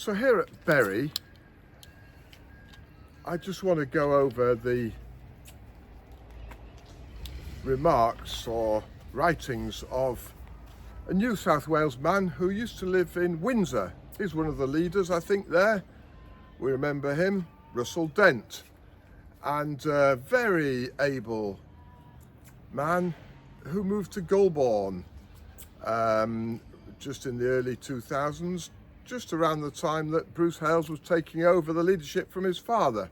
So here at Bury, I just want to go over the remarks or writings of a New South Wales man who used to live in Windsor. He's one of the leaders, I think, there. We remember him, Russell Dent, and a very able man who moved to Goulburn just in the early 2000s, just around the time that Bruce Hales was taking over the leadership from his father.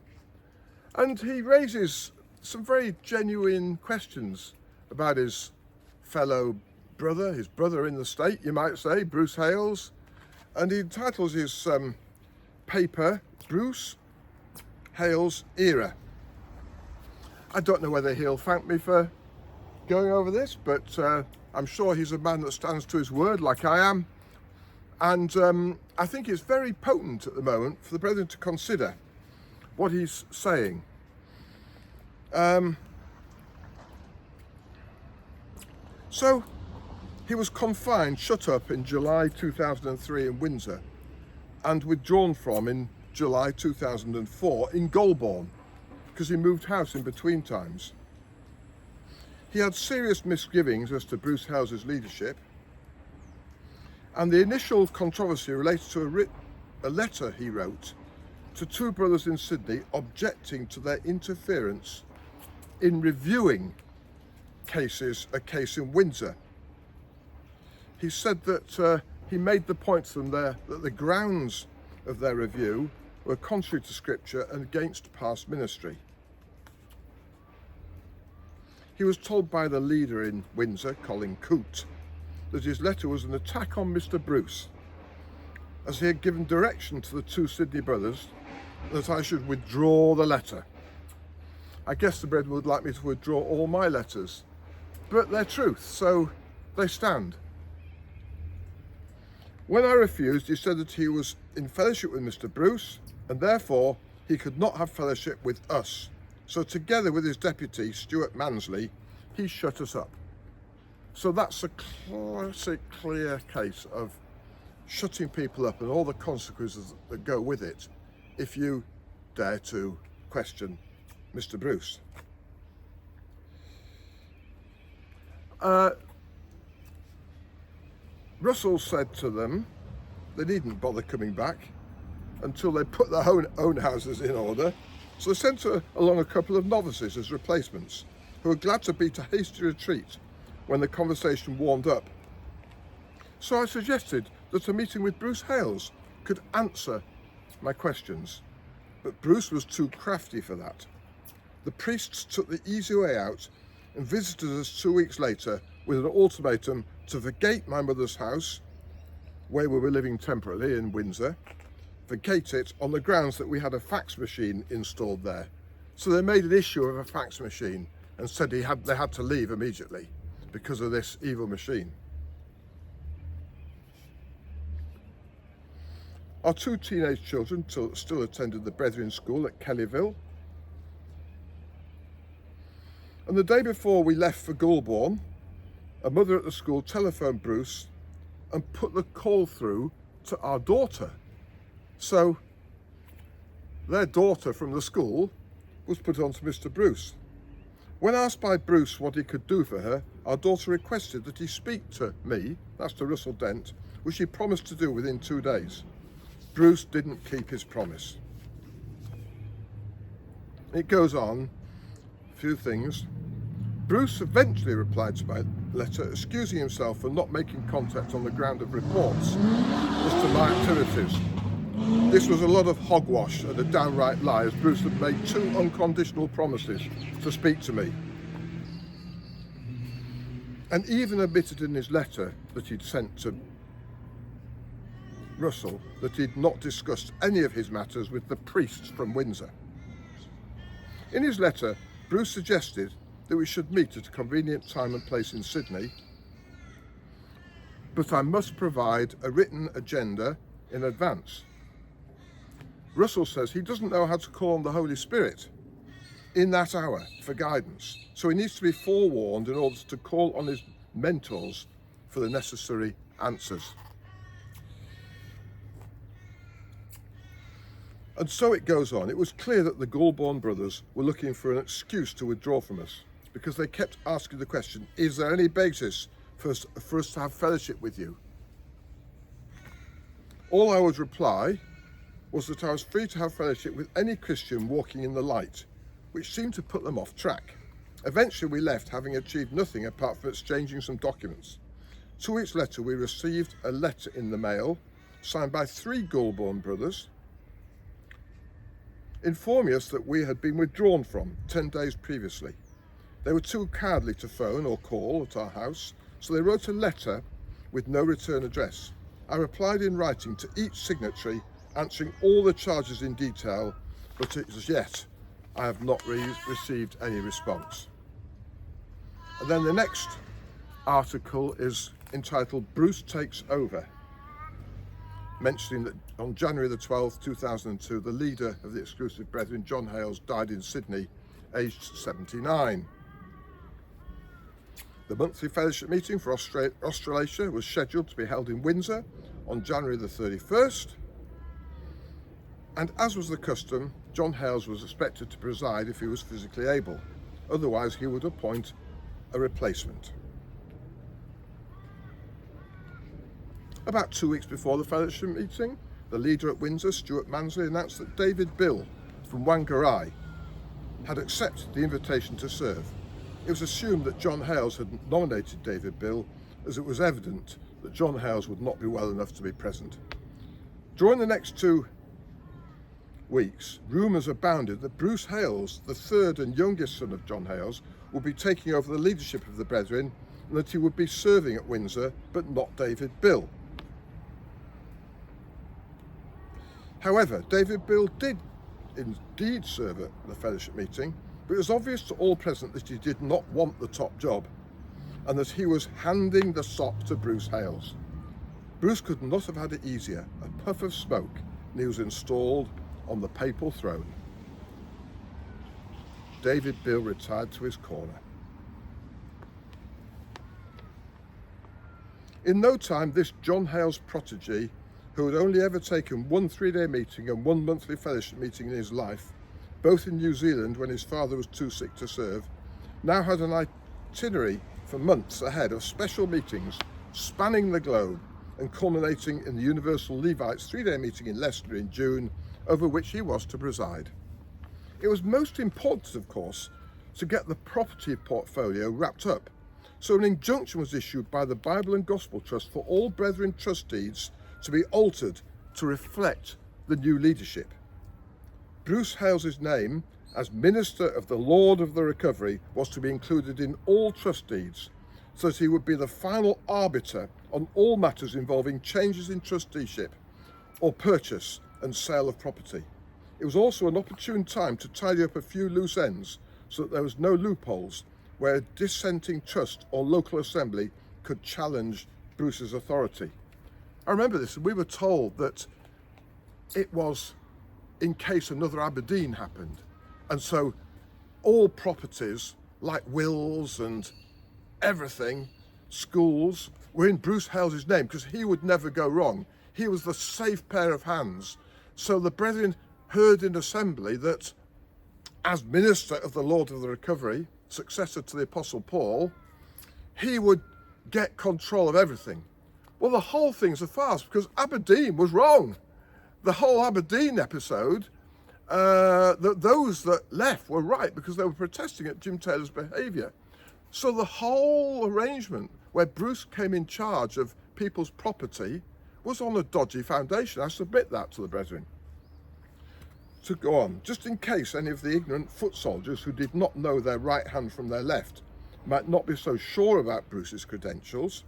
And he raises some very genuine questions about his fellow brother, his brother in the state, you might say, Bruce Hales. And he entitles his paper, Bruce Hales Era. I don't know whether he'll thank me for going over this, but I'm sure he's a man that stands to his word like I am. And I think it's very potent at the moment for the brethren to consider what he's saying. So he was confined, shut up in July 2003 in Windsor and withdrawn from in July 2004 in Goulburn because he moved house in between times. He had serious misgivings as to Bruce Hales' leadership, and the initial controversy relates to a letter he wrote to two brothers in Sydney objecting to their interference in reviewing a case in Windsor. He said that he made the point to them there that the grounds of their review were contrary to scripture and against past ministry. He was told by the leader in Windsor, Colin Coote, that his letter was an attack on Mr. Bruce, as he had given direction to the two Sydney brothers that I should withdraw the letter. I guess the brethren would like me to withdraw all my letters, but they're truth, so they stand. When I refused, he said that he was in fellowship with Mr. Bruce, and therefore he could not have fellowship with us. So together with his deputy, Stuart Mansley, he shut us up. So that's a classic, clear case of shutting people up and all the consequences that go with it if you dare to question Mr. Bruce. Russell said to them they needn't bother coming back until they put their own houses in order. So they sent along a couple of novices as replacements who were glad to beat a hasty retreat when the conversation warmed up. So I suggested that a meeting with Bruce Hales could answer my questions, but Bruce was too crafty for that. The priests took the easy way out and visited us 2 weeks later with an ultimatum to vacate my mother's house, where we were living temporarily in Windsor, vacate it on the grounds that we had a fax machine installed there. So they made an issue of a fax machine and said they had to leave immediately because of this evil machine. Our two teenage children still attended the Brethren School at Kellyville. And the day before we left for Goulburn, a mother at the school telephoned Bruce and put the call through to our daughter. So their daughter from the school was put on to Mr. Bruce. When asked by Bruce what he could do for her, our daughter requested that he speak to me, that's to Russell Dent, which he promised to do within 2 days. Bruce didn't keep his promise. It goes on, a few things. Bruce eventually replied to my letter, excusing himself for not making contact on the ground of reports as to my activities. This was a lot of hogwash and a downright lie, as Bruce had made 2 unconditional promises to speak to me. And even admitted in his letter that he'd sent to Russell that he'd not discussed any of his matters with the priests from Windsor. In his letter, Bruce suggested that we should meet at a convenient time and place in Sydney, but I must provide a written agenda in advance. Russell says he doesn't know how to call on the Holy Spirit in that hour for guidance, so he needs to be forewarned in order to call on his mentors for the necessary answers. And so it goes on. It was clear that the Goulburn brothers were looking for an excuse to withdraw from us, because they kept asking the question, is there any basis for us to have fellowship with you? All I would reply was that I was free to have fellowship with any Christian walking in the light, which seemed to put them off track. Eventually we left, having achieved nothing apart from exchanging some documents. 2 weeks later, we received a letter in the mail, signed by 3 Goulburn brothers, informing us that we had been withdrawn from 10 days previously. They were too cowardly to phone or call at our house, so they wrote a letter with no return address. I replied in writing to each signatory, answering all the charges in detail, but as yet I have not received any response. And then the next article is entitled Bruce Takes Over, mentioning that on January the 12th, 2002, the leader of the Exclusive Brethren, John Hales, died in Sydney, aged 79. The monthly fellowship meeting for Australasia was scheduled to be held in Windsor on January the 31st. And as was the custom, John Hales was expected to preside if he was physically able. Otherwise, he would appoint a replacement. About 2 weeks before the fellowship meeting, the leader at Windsor, Stuart Mansley, announced that David Bill from Whangarei had accepted the invitation to serve. It was assumed that John Hales had nominated David Bill, as it was evident that John Hales would not be well enough to be present. During the next 2 weeks, rumours abounded that Bruce Hales, the third and youngest son of John Hales, would be taking over the leadership of the Brethren, and that he would be serving at Windsor, but not David Bill. However, David Bill did indeed serve at the fellowship meeting, but it was obvious to all present that he did not want the top job, and that he was handing the sop to Bruce Hales. Bruce could not have had it easier. A puff of smoke, and he was installed on the papal throne. David Bill retired to his corner. In no time, this John Hales protege, who had only ever taken 1 3-day meeting and 1 monthly fellowship meeting in his life, both in New Zealand when his father was too sick to serve, now had an itinerary for months ahead of special meetings spanning the globe and culminating in the Universal Levites 3-day meeting in Leicester in June, over which he was to preside. It was most important, of course, to get the property portfolio wrapped up, so an injunction was issued by the Bible and Gospel Trust for all Brethren trust deeds to be altered to reflect the new leadership. Bruce Hales' name as Minister of the Lord of the Recovery was to be included in all trust deeds, so that he would be the final arbiter on all matters involving changes in trusteeship or purchase and sale of property. It was also an opportune time to tidy up a few loose ends so that there was no loopholes where a dissenting trust or local assembly could challenge Bruce's authority. I remember this, and we were told that it was in case another Aberdeen happened. And so all properties, like wills and everything, schools, were in Bruce Hales' name, because he would never go wrong. He was the safe pair of hands. So the Brethren heard in assembly that as Minister of the Lord of the Recovery, successor to the Apostle Paul, he would get control of everything. Well, the whole thing's a farce, because Aberdeen was wrong. The whole Aberdeen episode, those that left were right, because they were protesting at Jim Taylor's behaviour. So the whole arrangement where Bruce came in charge of people's property was on a dodgy foundation. I submit that to the Brethren. To go on, just in case any of the ignorant foot soldiers who did not know their right hand from their left might not be so sure about Bruce's credentials,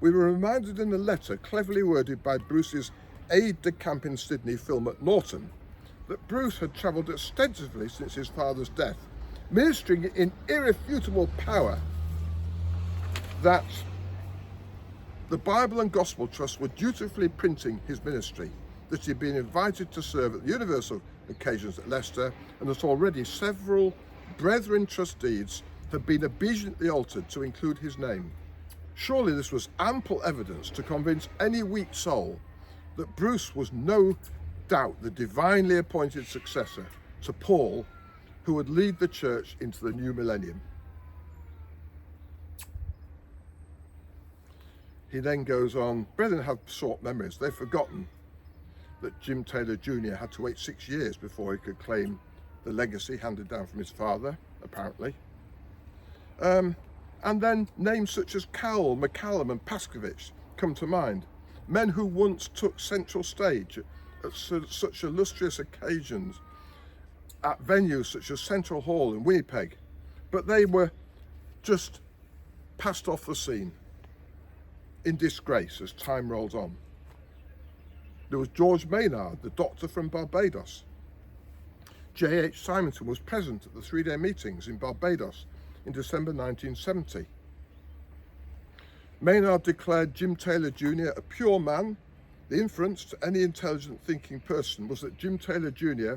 we were reminded in a letter cleverly worded by Bruce's aide-de-camp in Sydney, Phil McNaughton, that Bruce had travelled extensively since his father's death, ministering in irrefutable power that the Bible and Gospel Trust were dutifully printing his ministry, that he had been invited to serve at the universal occasions at Leicester, and that already several Brethren trust deeds had been obediently altered to include his name. Surely this was ample evidence to convince any weak soul that Bruce was no doubt the divinely appointed successor to Paul, who would lead the church into the new millennium. He then goes on, brethren have short memories. They've forgotten that Jim Taylor Jr. had to wait 6 years before he could claim the legacy handed down from his father, apparently. And then names such as Cowell, McCallum and Paskovich come to mind. Men who once took central stage at such illustrious occasions at venues such as Central Hall in Winnipeg, but they were just passed off the scene in disgrace as time rolls on. There was George Maynard, the doctor from Barbados. J.H. Simonton was present at the 3-day meetings in Barbados in December 1970. Maynard declared Jim Taylor Jr. a pure man. The inference to any intelligent thinking person was that Jim Taylor Jr.,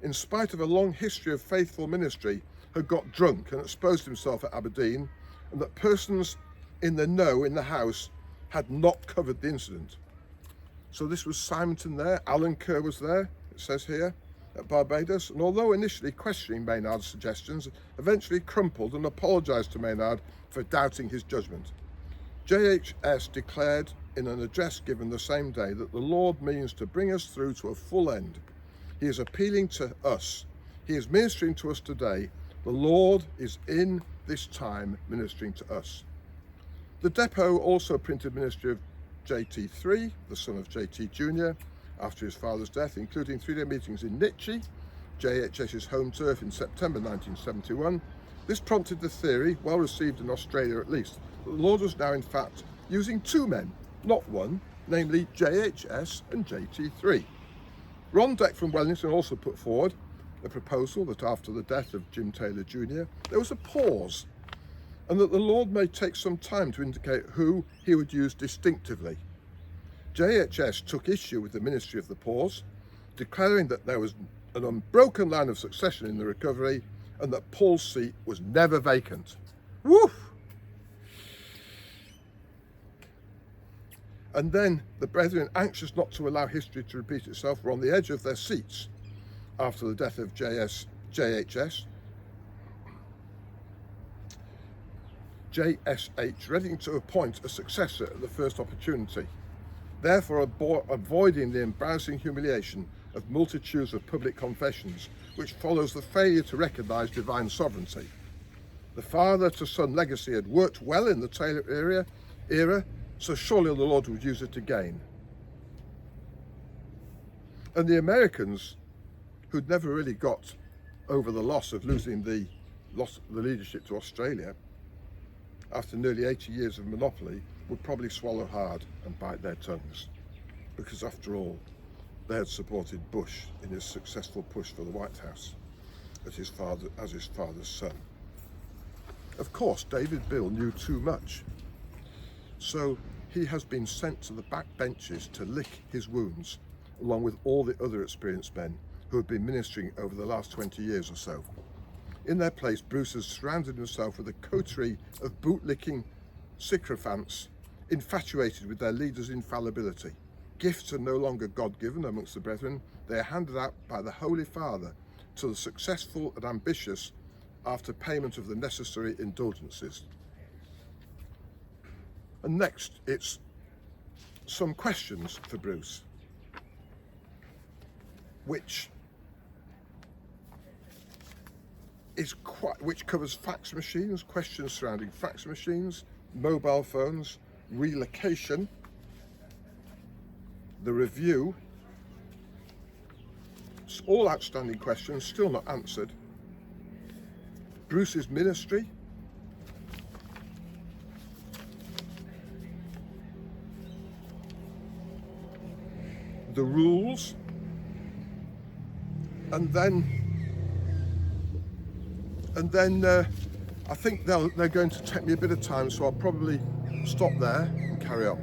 in spite of a long history of faithful ministry, had got drunk and exposed himself at Aberdeen, and that persons in the know in the house had not covered the incident. So this was Simonton there, Alan Kerr was there, it says here, at Barbados, and although initially questioning Maynard's suggestions, eventually crumpled and apologised to Maynard for doubting his judgment. JHS declared in an address given the same day that the Lord means to bring us through to a full end. He is appealing to us. He is ministering to us today. The Lord is in this time ministering to us. The depot also printed ministry of JT3, the son of JT Jr., after his father's death, including 3-day meetings in Nitchie, JHS's home turf, in September 1971. This prompted the theory, well received in Australia at least, that the Lord was now in fact using 2 men, not one, namely JHS and JT3. Ron Deck from Wellington also put forward a proposal that after the death of Jim Taylor Jr., there was a pause, and that the Lord may take some time to indicate who he would use distinctively. JHS took issue with the ministry of the pause, declaring that there was an unbroken line of succession in the recovery and that Paul's seat was never vacant. Woof! And then the brethren, anxious not to allow history to repeat itself, were on the edge of their seats after the death of JHS. JSH, ready to appoint a successor at the first opportunity, therefore avoiding the embarrassing humiliation of multitudes of public confessions which follows the failure to recognise divine sovereignty. The father to son legacy had worked well in the Taylor era, so surely the Lord would use it again. And the Americans, who'd never really got over the loss of losing the leadership to Australia, after nearly 80 years of monopoly, would probably swallow hard and bite their tongues, because after all, they had supported Bush in his successful push for the White House as his father's son. Of course, David Bill knew too much, so he has been sent to the back benches to lick his wounds, along with all the other experienced men who have been ministering over the last 20 years or so. In their place, Bruce has surrounded himself with a coterie of bootlicking sycophants infatuated with their leaders' infallibility. Gifts are no longer God-given amongst the brethren. They are handed out by the Holy Father to the successful and ambitious after payment of the necessary indulgences. And next, it's some questions for Bruce, which covers fax machines, questions surrounding fax machines, mobile phones, relocation, the review, all outstanding questions still not answered, Bruce's ministry, the rules, and then I think they're going to take me a bit of time, so I'll probably stop there and carry on.